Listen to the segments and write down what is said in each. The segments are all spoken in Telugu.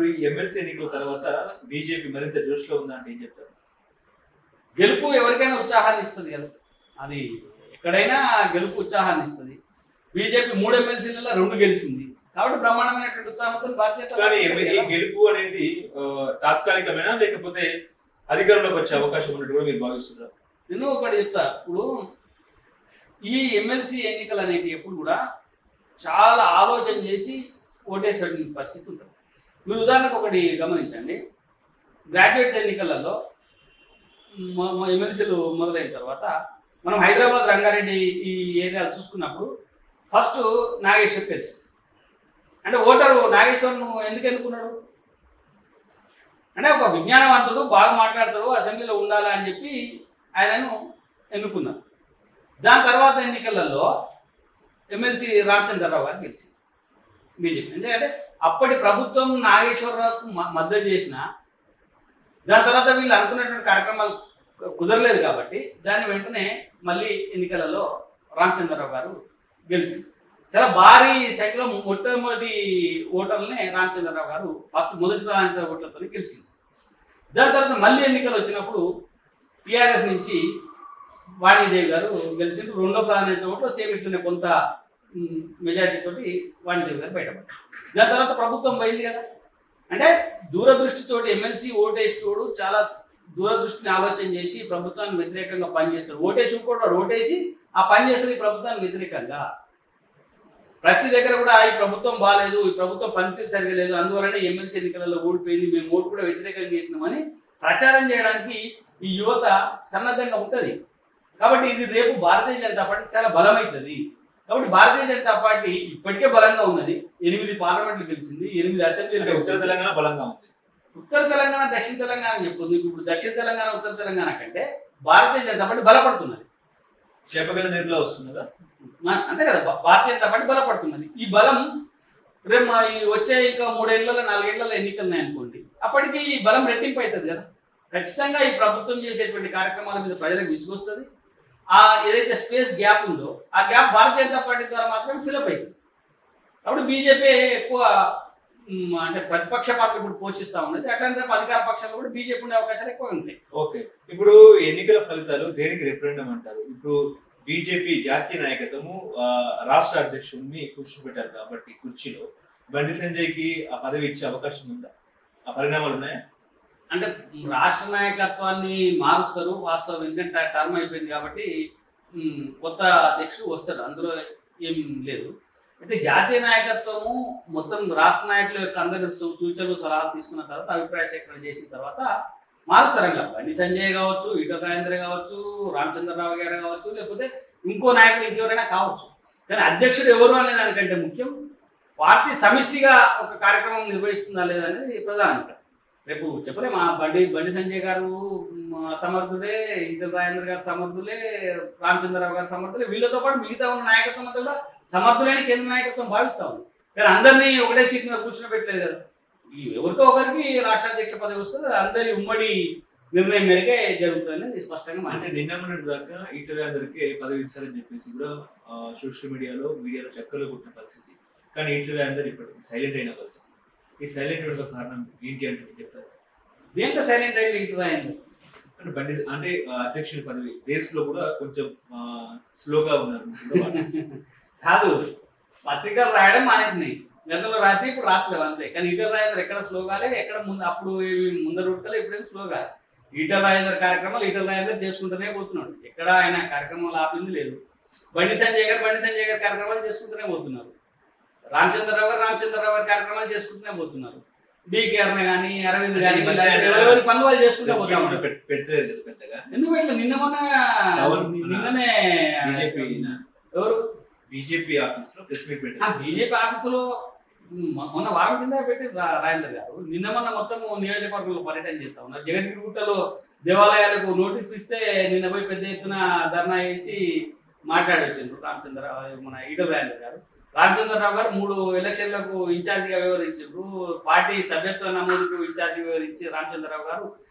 ఇప్పుడు ఈ ఎమ్మెల్సీ ఎన్నికల తర్వాత బీజేపీ మరింత జోష్లో ఉందా అంటే ఏం చెప్తారు? గెలుపు ఎవరికైనా ఉత్సాహాన్ని ఇస్తుంది కదా, అది ఎక్కడైనా గెలుపు ఉత్సాహాన్ని ఇస్తుంది. బీజేపీ 3 ఎమ్మెల్సీలలో 2 గెలిచింది కాబట్టి బ్రహ్మాండమైనటువంటి ఉత్సాహంతో కానీ ఈ గెలుపు అనేది తాత్కాలికమేనా లేకపోతే అధికారంలోకి వచ్చే అవకాశం ఉన్నట్టు కూడా మీరు భావిస్తున్నారు? నేను ఒకటి చెప్తా. ఇప్పుడు ఈ ఎమ్మెల్సీ ఎన్నికలు అనేవి ఎప్పుడు కూడా చాలా ఆలోచన చేసి ఓటేసే పరిస్థితి ఉంటుంది. మీరు ఉదాహరణకు ఒకటి గమనించండి, గ్రాడ్యుయేట్స్ ఎన్నికలలో ఎమ్మెల్సీలు మొదలైన తర్వాత మనం హైదరాబాద్ రంగారెడ్డి ఈ ఏరియాలు చూసుకున్నప్పుడు ఫస్ట్ నాగేశ్వర్ తెలుసు. అంటే ఓటరు నాగేశ్వర్ను ఎందుకు ఎన్నుకున్నాడు అంటే ఒక విజ్ఞానవంతుడు, బాగా మాట్లాడతాడు, అసెంబ్లీలో ఉండాలి అని చెప్పి ఆయనను ఎన్నుకున్నారు. దాని తర్వాత ఎన్నికలలో ఎమ్మెల్సీ రామచంద్రరావు గారు గెలిచింది బీజేపీ. ఎందుకంటే అప్పటి ప్రభుత్వం నాగేశ్వరరావుకు మద్దతు చేసిన దాని తర్వాత వీళ్ళు అనుకున్నటువంటి కార్యక్రమాలు కుదరలేదు కాబట్టి దాని వెంటనే మళ్ళీ ఎన్నికలలో రామచంద్రరావు గారు గెలిచింది. చాలా భారీ సంఖ్యలో మొట్టమొదటి ఓటర్లనే రామచంద్రరావు గారు మొదటి ప్రాంత ఓట్లతో గెలిచింది. దాని తర్వాత మళ్ళీ ఎన్నికలు వచ్చినప్పుడు టీఆర్ఎస్ నుంచి వాణిదేవి గారు గెలిచింది. 2వ ప్రాధాన్యత ఓట్లు సేమ్ ఇట్లనే కొంత మెజారిటీ తోటి వాణిదేవి గారు బయటపడ్డారు. దాని తర్వాత ప్రభుత్వం పోయింది కదా, అంటే దూరదృష్టితోటి ఎమ్మెల్సీ ఓటేసేటోడు చాలా దూరదృష్టిని ఆలోచన చేసి ప్రభుత్వానికి వ్యతిరేకంగా పనిచేస్తాడు. ఓటేసి కూడా ఓటేసి ఆ పని చేస్తుంది ఈ ప్రభుత్వానికి వ్యతిరేకంగా. ప్రతి దగ్గర కూడా ఈ ప్రభుత్వం బాగాలేదు, ఈ ప్రభుత్వం పనితీరు సరిగా లేదు, అందువలనే ఎమ్మెల్సీ ఎన్నికలలో ఓడిపోయింది, మేము ఓటు కూడా వ్యతిరేకంగా చేసినామని ప్రచారం చేయడానికి ఈ యువత సన్నద్ధంగా ఉంటుంది. కాబట్టి ఇది రేపు భారతీయ జనతా పార్టీ చాలా బలమవుతుంది. కాబట్టి భారతీయ జనతా పార్టీ ఇప్పటికే బలంగా ఉన్నది. 8 పార్లమెంట్లు గెలిచింది, 8 అసెంబ్లీలు. ఉత్తర తెలంగాణ బలంగా ఉంది. ఉత్తర తెలంగాణ దక్షిణ తెలంగాణ అని చెప్పుకుంది. ఇప్పుడు దక్షిణ తెలంగాణ ఉత్తర తెలంగాణ కంటే భారతీయ జనతా పార్టీ బలపడుతున్నది. చెప్పగల నీరులో వస్తున్నదా అంతే కదా, భారతీయ జనతా పార్టీ బలపడుతున్నది. ఈ బలం రేపు వచ్చే ఇంకా 3 ఏళ్లలో 4 ఏళ్లలో ఎన్నికలు ఉన్నాయనుకోండి, అప్పటికి ఈ బలం రెట్టింపు అవుతుంది కదా. ఖచ్చితంగా ఈ ప్రభుత్వం చేసేటువంటి కార్యక్రమాల మీద ప్రజలకు విసుగొస్తుంది. ఆ ఏదైతే స్పేస్ గ్యాప్ ఉందో ఆ గ్యాప్ భారతీయ జనతా పార్టీ ద్వారా మాత్రమే ఫిలప్ అవుతుంది. కాబట్టి బీజేపీ ఎక్కువ అంటే ప్రతిపక్ష పాత్ర ఇప్పుడు పోషిస్తూ ఉన్నది. అట్లాంటి రేపు అధికార పక్షాలు కూడా బీజేపీ ఉండే అవకాశాలు ఎక్కువ ఉంటాయి. ఓకే, ఇప్పుడు ఎన్నికల ఫలితాలు దేనికి రిఫరెండం అంటారు? ఇప్పుడు బీజేపీ జాతీయ నాయకత్వము రాష్ట్ర అధ్యక్షుడిని కూర్చోబెట్టారు కాబట్టి కుర్చీలో బండి సంజయ్కి ఆ పదవి ఇచ్చే అవకాశం ఉందా? ఆ పరిణామాలు ఉన్నాయా? అంటే రాష్ట్ర నాయకత్వాన్ని మారుస్తారు వాస్తవం, ఎందుకంటే టర్మ్ అయిపోయింది కాబట్టి కొత్త అధ్యక్షుడు వస్తారు, అందులో ఏం లేదు. అయితే జాతీయ నాయకత్వము మొత్తం రాష్ట్ర నాయకుల యొక్క అందరి సూచనలు సలహాలు తీసుకున్న తర్వాత అభిప్రాయ సేకరణ చేసిన తర్వాత మారుస్తారంగా. బండి సంజయ్ కావచ్చు, ఈటల రాజేంద్ర కావచ్చు, రామచంద్రరావు గారు కావచ్చు, లేకపోతే ఇంకో నాయకుడు ఇంకెవరైనా కావచ్చు. కానీ అధ్యక్షుడు ఎవరు అనే దానికంటే ముఖ్యం పార్టీ సమిష్టిగా ఒక కార్యక్రమం నిర్వహిస్తుందా లేదా అనేది ప్రధానం. రేపు చెప్పలే మా బండి సంజయ్ గారు సమర్థులే, ఈటల రాజేంద్ర గారు సమర్థులే, రామచంద్రరావు గారు సమర్థులే, వీళ్ళతో పాటు మిగతా ఉన్న నాయకత్వం అంతా కూడా సమర్థులైన కేంద్ర నాయకత్వం భావిస్తా ఉంది. కానీ అందరినీ ఒకటే సీట్ మీద కూర్చోబెట్టలేదు కదా. ఎవరికో ఒకరికి రాష్ట్ర అధ్యక్ష పదవి వస్తుంది, అందరి ఉమ్మడి నిర్ణయం మేరకే జరుగుతుందని స్పష్టంగా. అంటే నిన్న మొన్నటి దాకా ఈటల రాజేందర్కి పదవి ఇస్తారని చెప్పేసి కూడా సోషల్ మీడియాలో చక్కర్లు కొట్టిన పరిస్థితి. కానీ ఈటల రాజేందర్ ఇప్పటికి సైలెంట్ అయిన పరిస్థితి. ఈ సైలెంట్ అయిన కారణం ఏంటి అంటే చెప్తారు? దేంట్లో సైలెంట్ అయిన ఈటల రాజేందర్ అంటే బండి అంటే అధ్యక్షుడి పదవి రేస్ లో కూడా కొంచెం స్లోగా ఉన్నారు కాదు. పత్రికలు రాయడం మానేసినాయి, గతంలో రాసినాయి, ఇప్పుడు రాసలేవు అంతే. కానీ ఈటల రాజేందర్ ఎక్కడ స్లోగాలే, ఎక్కడ ముందు అప్పుడు ముందర ఉడకలే, ఇప్పుడేం స్లోగా. ఈటల రాజేందర్ కార్యక్రమాలు ఈటల రాజేందర్ చేసుకుంటూనే పోతున్నాడు, ఎక్కడ ఆయన కార్యక్రమాలు ఆపింది లేదు. బండి సంజయ్ గారు కార్యక్రమాలు చేసుకుంటూనే పోతున్నారు. రామచంద్రరావు గారు కార్యక్రమాలు చేసుకుంటూనే పోతున్నారు. డికే అరుణ కానీ, అరవింద్ కానీ, ఎవరి పనులు వాళ్ళు చేసుకుంటూ పోతాము. ఎందుకు పెట్టలేదు? నిన్ననే ఎవరు బీజేపీ ఆఫీసులో ప్రెస్ మీట్ పెట్టారు. బీజేపీ ఆఫీసులో మొన్న వారం కింద పెట్టి రాజేందర్ గారు నిన్న మొన్న మొత్తం నియోజకవర్గంలో పర్యటన చేస్తా ఉన్నారు. జగద్గిరిగుట్టలో దేవాలయాలకు నోటీసులు ఇస్తే నిన్న పోయి పెద్ద ఎత్తున ధర్నా చేసి మాట్లాడి వచ్చిండ్రు మన ఈటల రాజేందర్ గారు. రామచంద్రరావు గారు 3 ఎలక్షన్లకు ఇన్ఛార్జిగా వ్యవహరించారు. పార్టీ సభ్యత్వ నమోదుకు ఇన్ఛార్జిగా వ్యవహరించి రామచంద్రరావు గారు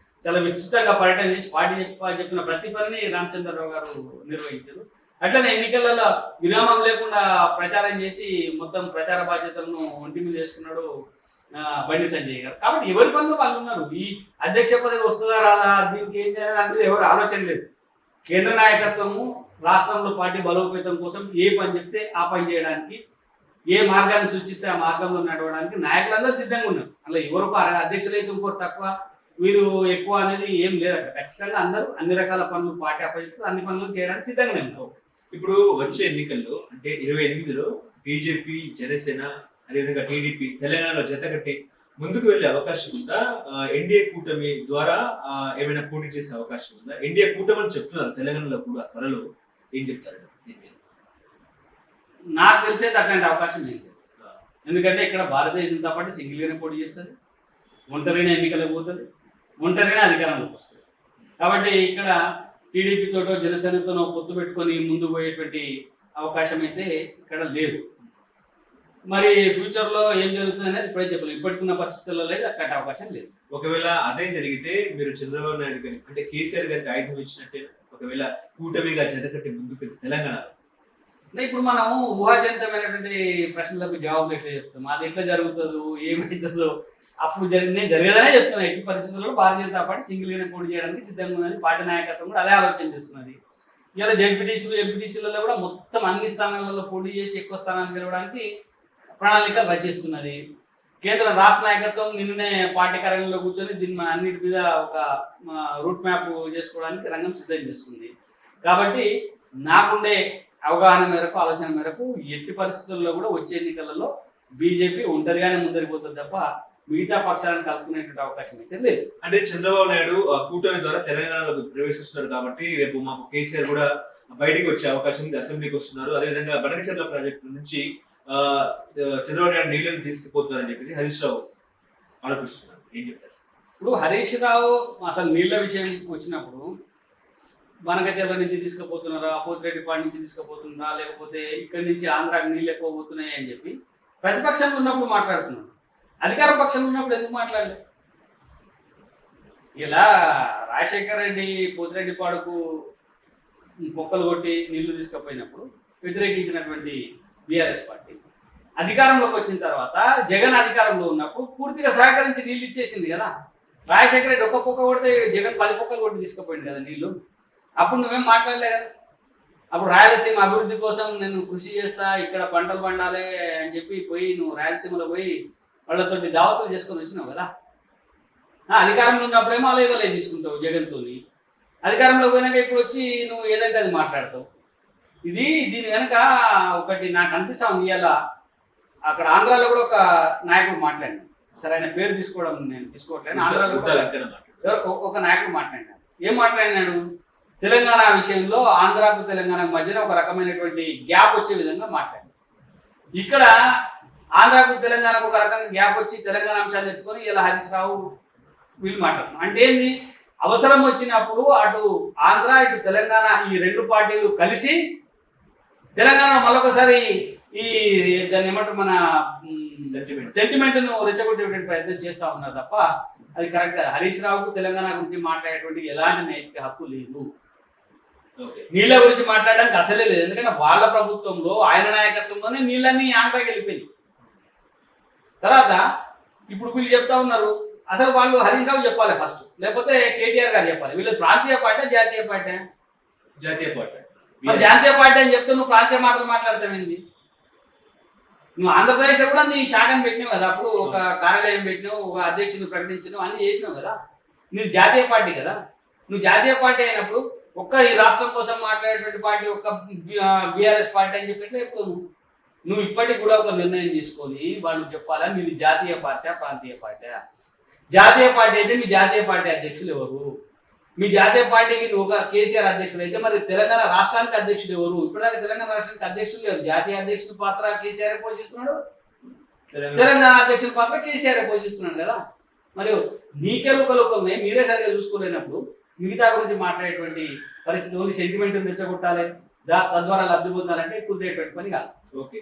చాలా విస్తృతంగా పర్యటన చేసి పార్టీ చెప్పిన ప్రతి పనిని రామచంద్రరావు గారు నిర్వహించారు. అట్లనే ఎన్నికలలో విరామం లేకుండా ప్రచారం చేసి మొత్తం ప్రచార బాధ్యతలను ఒంటి మీద వేసుకున్నాడు బండి సంజయ్ గారు. కాబట్టి ఎవరి పనులు వాళ్ళు ఉన్నారు. ఈ అధ్యక్ష పదవి వస్తుందా రాదా, దీనికి ఏం చేయాలి అనేది ఎవరు ఆలోచన లేదు. కేంద్ర నాయకత్వము రాష్ట్రంలో పార్టీ బలోపేతం కోసం ఏ పని చెప్తే ఆ పని చేయడానికి, ఏ మార్గాన్ని సూచిస్తే ఆ మార్గంలో నడవడానికి నాయకులందరూ సిద్ధంగా ఉన్నారు. అలా ఎవరు అధ్యక్షులు అయితే ఇంకోరు తక్కువ, వీరు ఎక్కువ అనేది ఏం లేదు. అక్కడ ఖచ్చితంగా అందరూ అన్ని రకాల పనులు పార్టీ అప్పగిస్తూ అన్ని పనులు చేయడానికి సిద్ధంగానే ఉన్నారు. ఇప్పుడు వచ్చే ఎన్నికల్లో అంటే 28లో బీజేపీ, జనసేన, అదేవిధంగా టీడీపీ తెలంగాణలో జతకట్టి ముందుకు వెళ్ళే అవకాశం ఉందా? ఎన్డీఏ కూటమి ద్వారా ఏమైనా పోటీ చేసే అవకాశం ఉందా? ఎన్డీఏ కూటమి అని చెప్తున్నారు తెలంగాణలో కూడా, త్వరలో ఏం చెప్తారు దీని మీద? నాకు తెలిసేది అట్లాంటి అవకాశం ఏం లేదు. ఎందుకంటే ఇక్కడ భారతీయ జనతా పార్టీ సింగిల్గానే పోటీ చేస్తుంది, ఒంటరిగా ఎన్నికలకు పోతుంది, ఒంటరిగా అధికారంలోకి వస్తుంది. కాబట్టి ఇక్కడ టీడీపీతోటో జనసేనతోనో పొత్తు పెట్టుకొని ముందు పోయేటువంటి అవకాశం అయితే ఇక్కడ లేదు. మరి ఫ్యూచర్లో ఏం జరుగుతుంది అనేది ఇప్పుడే చెప్పలేదు. ఇప్పటికున్న పరిస్థితుల్లో లేదు, అట్లాంటి అవకాశం లేదు. ఒకవేళ అదే జరిగితే మీరు చంద్రబాబు నాయుడు గారి అంటే కేసీఆర్ గారికి ఆయుధం ఇచ్చినట్టే, ఒకవేళ కూటమిగా జతకట్టి ముందుకు తెలంగాణలో అంటే ఇప్పుడు మనము ఊహాజనితమైనటువంటి ప్రశ్నలకు జవాబులు ఎట్లా చెప్తాం, అది ఎట్లా జరుగుతుందో ఏమవుతుందో అప్పుడు జరగదనే చెప్తున్నాను. ఎట్టి పరిస్థితుల్లో భారతీయ జనతా పార్టీ సింగిల్గానే పోటీ చేయడానికి సిద్ధంగా ఉన్నది. పార్టీ నాయకత్వం కూడా అదే ఆలోచన చేస్తున్నది. ఇలా జెడ్పీటీసీలు, ఎంపీటీసీలలో కూడా మొత్తం అన్ని స్థానాలలో పోటీ చేసి ఎక్కువ స్థానాలు గెలవడానికి ప్రణాళికలు రచిస్తున్నది. కేంద్ర రాష్ట్ర నాయకత్వం నిన్ననే పార్టీ కార్యాలయంలో కూర్చొని దీన్ని అన్నిటి మీద ఒక రూట్ మ్యాప్ చేసుకోవడానికి రంగం సిద్ధం చేసుకుంది. కాబట్టి నాకుండే అవగాహన మేరకు, ఆలోచన మేరకు ఎట్టి పరిస్థితుల్లో కూడా వచ్చే ఎన్నికలలో బీజేపీ ఒంటరిగానే ముందరికి పోతుంది తప్ప మిగతా పక్షాలను కలుపుకునేటువంటి అవకాశం అయితే లేదు. అంటే చంద్రబాబు నాయుడు కూటమి ద్వారా తెలంగాణలో ప్రవేశిస్తున్నారు కాబట్టి రేపు మాకు కేసీఆర్ కూడా బయటికి వచ్చే అవకాశం ఉంది, అసెంబ్లీకి వస్తున్నారు. అదేవిధంగా బనకచెర్ల ప్రాజెక్టు నుంచి చంద్రబాబు నాయుడు నీళ్ళని తీసుకుపోతున్నారని చెప్పేసి హరీష్ రావు ఆరోపిస్తున్నారు. ఏం చెప్తారు? ఇప్పుడు హరీష్ రావు అసలు నీళ్ళ విషయం వచ్చినప్పుడు బనకచెర్ల నుంచి తీసుకుపోతున్నారా, పోతిరెడ్డిపాడు నుంచి తీసుకుపోతున్నారా, లేకపోతే ఇక్కడి నుంచి ఆంధ్రాకి నీళ్ళు ఎక్కువ పోతున్నాయి అని చెప్పి ప్రతిపక్షంలో ఉన్నప్పుడు మాట్లాడుతున్నాడు. అధికార పక్షంలో ఉన్నప్పుడు ఎందుకు మాట్లాడలేదు? ఇలా రాజశేఖర రెడ్డి పోతిరెడ్డిపాడుకు పొక్కలు కొట్టి నీళ్లు తీసుకుపోయినప్పుడు వ్యతిరేకించినటువంటి బీఆర్ఎస్ పార్టీ అధికారంలోకి వచ్చిన తర్వాత జగన్ అధికారంలో ఉన్నప్పుడు పూర్తిగా సహకరించి నీళ్ళు ఇచ్చేసింది కదా. రాజశేఖర రెడ్డి ఒక్క పొక్క కొడితే జగన్ 10 పొక్కలు కొట్టి తీసుకుపోయింది కదా నీళ్లు. అప్పుడు నువ్వేం మాట్లాడలే కదా. అప్పుడు రాయలసీమ అభివృద్ధి కోసం నేను కృషి చేస్తా, ఇక్కడ పంటలు పండాలి అని చెప్పి పోయి నువ్వు రాయలసీమలో పోయి వాళ్ళతోటి దావతులు చేసుకొని వచ్చినావు కదా. అధికారంలో ఉన్నప్పుడేమో అలే తీసుకుంటావు జగన్తో, అధికారంలో పోయినాక ఇప్పుడు వచ్చి నువ్వు ఏదంటే అది మాట్లాడతావు. దీని వెనక ఒకటి నాకు అనిపిస్తా ఉంది. ఇలా అక్కడ ఆంధ్రాలో కూడా ఒక నాయకుడు మాట్లాడినాడు. సరే ఆయన పేరు తీసుకోవడం నేను తీసుకోవట్లేదు. ఆంధ్రాలో ఒక నాయకుడు మాట్లాడినాడు. ఏం మాట్లాడినాడు? తెలంగాణ విషయంలో ఆంధ్రాకు తెలంగాణకు మధ్యన ఒక రకమైనటువంటి గ్యాప్ వచ్చే విధంగా మాట్లాడాడు. ఇక్కడ ఆంధ్రాకు తెలంగాణకు ఒక రకంగా గ్యాప్ వచ్చి తెలంగాణ అంశాన్ని ఎత్తుకొని ఇలా హరీష్ రావు వీళ్ళు మాట్లాడుతున్నారు. అంటే ఏంది? అవసరం వచ్చినప్పుడు అటు ఆంధ్ర ఇటు తెలంగాణ ఈ రెండు పార్టీలు కలిసి తెలంగాణ మరొకసారి ఈ దాన్ని ఏమంటారు మన సెంటిమెంట్ను రెచ్చగొట్టేటువంటి ప్రయత్నం చేస్తా ఉన్నారు తప్ప అది కరెక్ట్ కాదు. హరీష్ రావుకు తెలంగాణ గురించి మాట్లాడేటువంటి ఎలాంటి నైతిక హక్కు లేదు. నీళ్ళ గురించి మాట్లాడడానికి అసలే లేదు. ఎందుకంటే వాళ్ళ ప్రభుత్వంలో ఆయన నాయకత్వంలోనే నీళ్ళన్నీ ఆంధ్రాకి వెళ్ళిపోయింది. తర్వాత ఇప్పుడు వీళ్ళు చెప్తా ఉన్నారు, అసలు వాళ్ళు హరీష్ రావు చెప్పాలి ఫస్ట్, లేకపోతే కేటీఆర్ గారు చెప్పాలి. వీళ్ళు ప్రాంతీయ పార్టీ జాతీయ పార్టీ? జాతీయ పార్టీ. మరి జాతీయ పార్టీ అని చెప్తే నువ్వు ప్రాంతీయ మాటలు మాట్లాడతావేంది? నువ్వు ఆంధ్రప్రదేశ్లో కూడా నీ శాఖను పెట్టినావు కదా, అప్పుడు ఒక కార్యాలయం పెట్టినావు, ఒక అధ్యక్షుని ప్రకటించినావు, అన్ని చేసినావు కదా. నీ జాతీయ పార్టీ కదా. నువ్వు జాతీయ పార్టీ అయినప్పుడు ఒక్క ఈ రాష్ట్రం కోసం మాట్లాడేటువంటి పార్టీ ఒక్క బీఆర్ఎస్ పార్టీ అని చెప్పి చెప్తావు. నువ్వు ఇప్పటికి కూడా ఒక నిర్ణయం తీసుకొని వాళ్ళు చెప్పాలా మీది జాతీయ పార్టీ ప్రాంతీయ పార్టీ? జాతీయ పార్టీ అయితే మీ జాతీయ పార్టీ అధ్యక్షులు ఎవరు? మీ జాతీయ పార్టీకి ఒక కేసీఆర్ అధ్యక్షుడు అయితే మరి తెలంగాణ రాష్ట్రానికి అధ్యక్షుడు ఎవరు? ఇప్పటిదాకా తెలంగాణ రాష్ట్రానికి అధ్యక్షులు లేరు. జాతీయ అధ్యక్షుడు పాత్ర కేసీఆర్ పోషిస్తున్నాడు, తెలంగాణ అధ్యక్షుడి పాత్ర కేసీఆర్ పోషిస్తున్నాడు కదా. మరి నీకే లోకమే మీరే సరిగ్గా చూసుకోలేనప్పుడు మిగతా గురించి మాట్లాడేటువంటి పరిస్థితి ఓన్లీ సెంటిమెంట్ రెచ్చగొట్టాలి, తద్వారా లబ్ధి పొందాలంటే కుదిరేటువంటి పని కాదు. ఓకే.